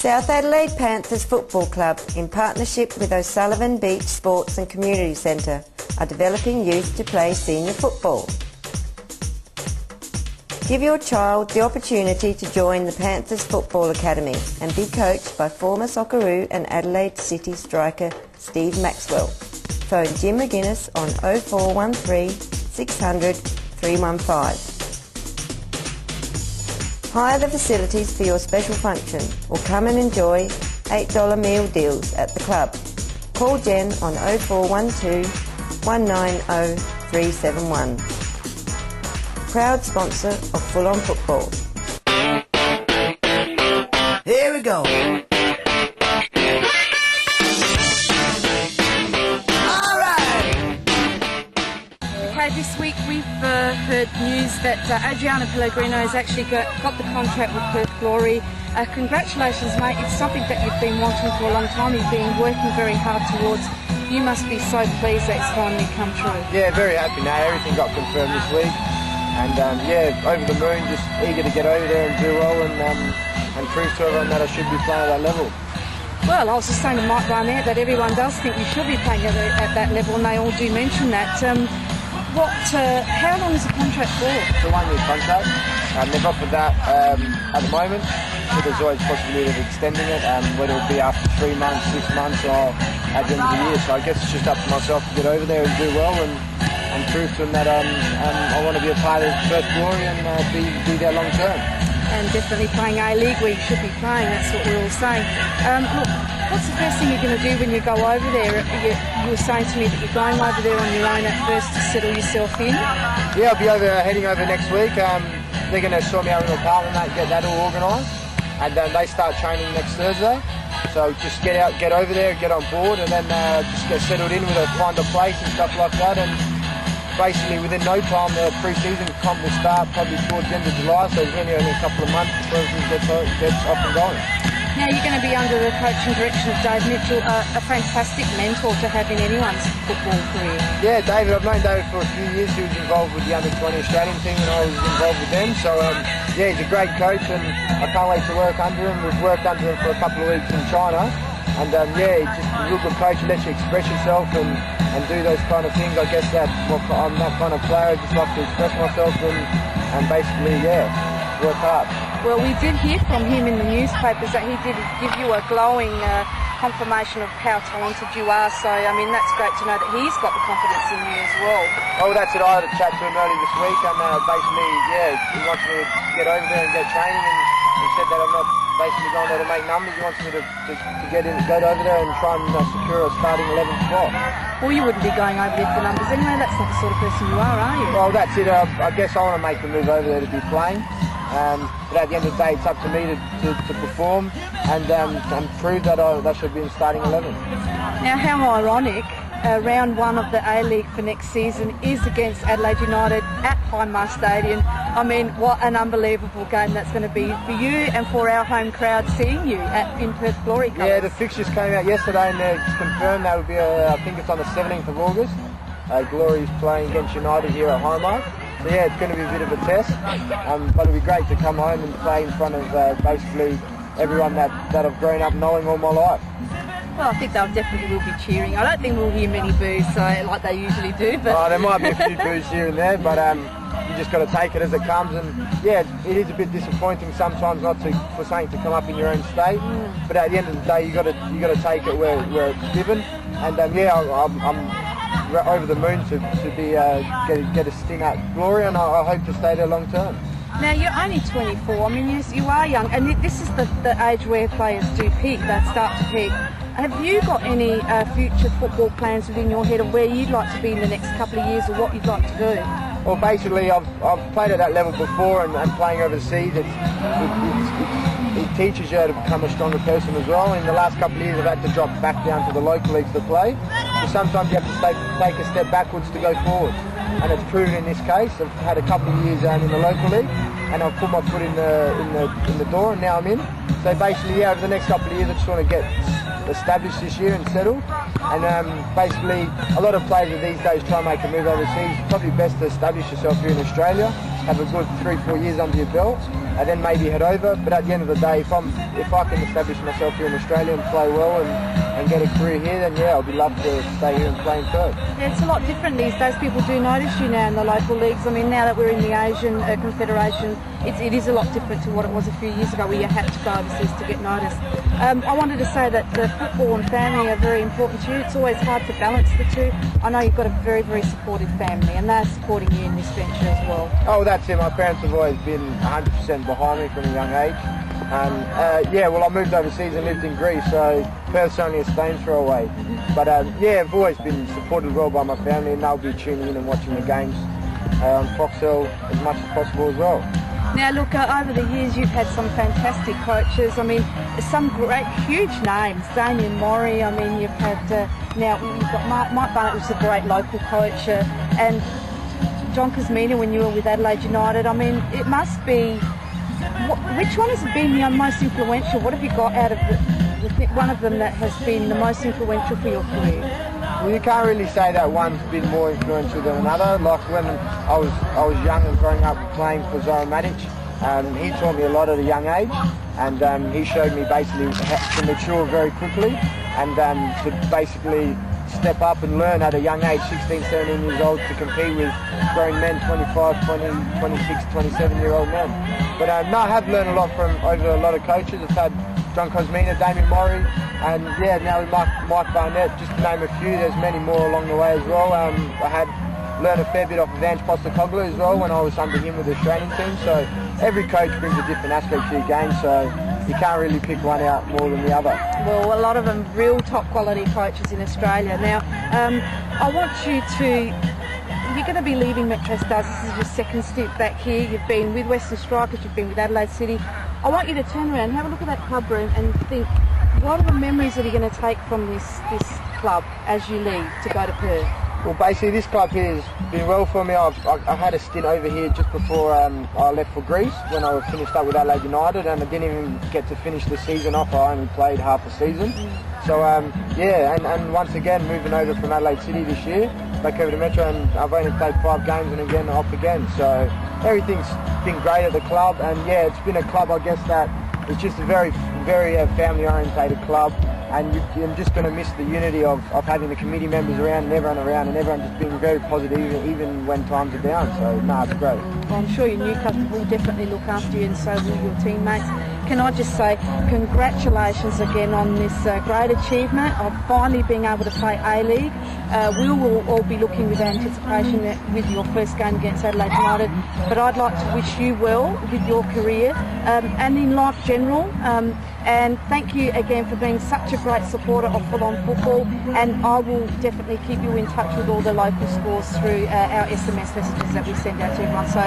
South Adelaide Panthers Football Club, in partnership with O'Sullivan Beach Sports and Community Centre, are developing youth to play senior football. Give your child the opportunity to join the Panthers Football Academy and be coached by former Socceroo and Adelaide City striker Steve Maxwell. Phone Jim McGuinness on 0413 600 315. Hire the facilities for your special function or come and enjoy $8 meal deals at the club. Call Jen on 0412 190 371. Proud sponsor of Full On Football. Here we go. This week we've heard news that Adriano Pellegrino has actually got the contract with Perth Glory. Congratulations, mate. It's something that you've been wanting for a long time. You've been working very hard towards. You must be so pleased that it's finally come true. Yeah, very happy now. Everything got confirmed this week. And yeah, over the moon, just eager to get over there and do well and prove to everyone that I should be playing at that level. Well, I was just saying to Mike Barnett that everyone does think you should be playing at that level, and they all do mention that. How long is the contract for? It's a 1-year contract. They've offered that at the moment, so there's always possibility of extending it, whether it be after 3 months, 6 months, or at the end of the year. So I guess it's just up to myself to get over there and do well and prove to them that I want to be a part of Perth Glory and be there long term. And definitely playing A-League where you should be playing, that's what we're all saying. Look, what's the first thing you're going to do when you go over there? You were saying to me that you're going over there on your own at first to settle yourself in. Yeah, I'll be heading over next week. They're going to sort me out in an apartment, get that all organised. And they start training next Thursday. So just get over there, get on board, and then just get settled in with find a place and stuff like that. And basically within no time the pre-season comp will start probably towards the end of July, so it's only a couple of months before everything gets up and going. Now you're going to be under the coaching direction of Dave Mitchell, a fantastic mentor to have in anyone's football career. Yeah, David, I've known David for a few years. He was involved with the under-20 Australian team and I was involved with them, so yeah, he's a great coach and I can't wait to work under him. We've worked under him for a couple of weeks in China, and yeah, he's just a real good coach. He lets you express yourself and do those kind of things. I guess that I'm that kind of player. I just like to express myself and basically, yeah, work hard. Well, we did hear from him in the newspapers that he did give you a glowing confirmation of how talented you are. So, I mean, that's great to know that he's got the confidence in you as well. Oh, that's it. I had a chat to him early this week, and basically, yeah, he wants me to get over there and get training, and he said that I'm not basically going there to make numbers. He wants me to go over there and try and secure a starting 11th spot. Well, you wouldn't be going over there for numbers anyway. That's not the sort of person you are you? Well, that's it. I guess I want to make the move over there to be playing. But at the end of the day, it's up to me to perform and prove that I should be in starting 11. Now, how ironic, round one of the A-League for next season is against Adelaide United at Hindmarsh Stadium. I mean, what an unbelievable game that's going to be for you and for our home crowd seeing you in Perth Glory colours. Yeah, the fixtures came out yesterday and it's confirmed that will be, I think it's on the 17th of August. Glory's playing against United here at Hindmarsh. So yeah, it's going to be a bit of a test, but it'll be great to come home and play in front of basically everyone that I've grown up knowing all my life. Well, I think they'll definitely will be cheering. I don't think we'll hear many boos like they usually do. But there might be a few boos here and there, but you just got to take it as it comes. And yeah, it is a bit disappointing sometimes for something to come up in your own state. But at the end of the day, you got to take it where it's given. And yeah, I'm over the moon to be get a stint at Glory, and I hope to stay there long term. Now, you're only 24. I mean, you are young, and this is the age where players do peak. They start to peak. Have you got any future football plans within your head of where you'd like to be in the next couple of years, or what you'd like to do? Well, basically, I've played at that level before, and playing overseas, it teaches you how to become a stronger person as well. In the last couple of years, I've had to drop back down to the local leagues to play. So sometimes you have to take a step backwards to go forward. And it's proven in this case. I've had a couple of years in the local league, and I've put my foot in the door, and now I'm in. So basically, yeah, over the next couple of years, I just want to get established this year and settled. And basically, a lot of players these days try and make a move overseas. It's probably best to establish yourself here in Australia. have a good 3-4 years under your belt, and then maybe head over. But at the end of the day, if I can establish myself here in Australia and play well and get a career here, then yeah, I'd be love to stay here and play in Perth. Yeah, it's a lot different these days. People do notice you now in the local leagues. I mean, now that we're in the Asian Confederation, it is a lot different to what it was a few years ago, where you had to go overseas to get noticed. I wanted to say that the football and family are very important to you. It's always hard to balance the two. I know you've got a very, very supportive family, and they're supporting you in this venture as well. Oh, that's it. My parents have always been 100% behind me from a young age. Yeah, well, I moved overseas and lived in Greece, so Perth's only a stone's throw away. But yeah, I've always been supported well by my family, and they'll be tuning in and watching the games on Foxtel as much as possible as well. Now look, over the years you've had some fantastic coaches. I mean, some great, huge names. Damien Morey, I mean, you've had, now you've got Mike Barnett, who's a great local coach, and John Kosmina when you were with Adelaide United. I mean, it must be, which one has been the most influential? What have you got out of one of them that has been the most influential for your career? Well, you can't really say that one's been more influential than another. Like when I was young and growing up playing for Zoran Matic, he taught me a lot at a young age, and he showed me basically to mature very quickly, and to basically step up and learn at a young age, 16, 17 years old, to compete with grown men, 25, 20, 26, 27-year-old men. But no, I have learned a lot from over a lot of coaches. I've had John Kosmina, Damien Morey, and yeah, now with Mike Barnett, just to name a few. There's many more along the way as well. I had learned a fair bit off Vance Postecoglou as well when I was under him with the Australian team. So every coach brings a different aspect to your game, so you can't really pick one out more than the other. Well, a lot of them real top quality coaches in Australia. Now, I want you to, you're going to be leaving Metro Stars. This is your second stint back here. You've been with Western Strikers, you've been with Adelaide City. I want you to turn around and have a look at that club room and think, what are the memories that you're going to take from this club as you leave to go to Perth? Well, basically this club here has been well for me. I had a stint over here just before I left for Greece when I finished up with Adelaide United, and I didn't even get to finish the season off. I only played half a season. So yeah, and once again moving over from Adelaide City this year, back over to Metro, and I've only played 5 games and again off again. So everything's been great at the club, and yeah, it's been a club, I guess, that it's just a very, very family-orientated club, and you're just going to miss the unity of having the committee members around and everyone just being very positive even when times are down. So no, it's great. Well, I'm sure your new club will definitely look after you, and so will your teammates. Can I just say congratulations again on this great achievement of finally being able to play A-League. We will all be looking with anticipation with your first game against Adelaide United, but I'd like to wish you well with your career and in life general. And thank you again for being such a great supporter of full-on football, and I will definitely keep you in touch with all the local scores through our SMS messages that we send out to everyone. So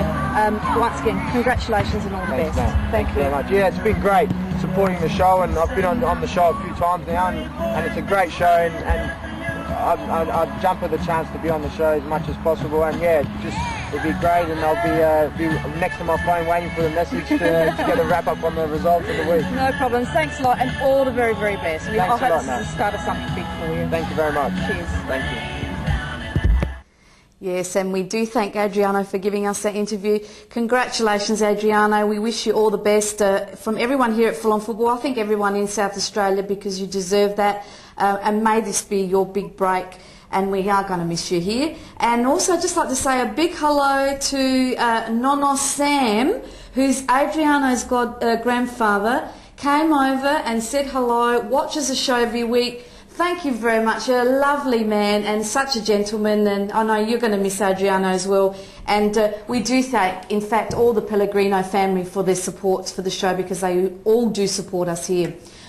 once again, congratulations and all the best. Thank you very much. Yeah, it's been great supporting the show, and I've been on the show a few times now, and it's a great show, and I'd jump at the chance to be on the show as much as possible, and yeah, it'd be great, and I'll be next to my phone waiting for the message to get a wrap up on the results of the week. No problems. Thanks a lot, and all the very, very best. Thanks a lot, I hope this is the start of something big for you. Thank you very much. Cheers. Thank you. Yes, and we do thank Adriano for giving us that interview. Congratulations, Adriano. We wish you all the best from everyone here at Full On Football. I think everyone in South Australia, because you deserve that. And may this be your big break. And we are going to miss you here. And also, I'd just like to say a big hello to Nono Sam, who's Adriano's grandfather, came over and said hello, watches the show every week. Thank you very much. You're a lovely man and such a gentleman, and I know you're going to miss Adriano as well. And we do thank, in fact, all the Pellegrino family for their support for the show, because they all do support us here.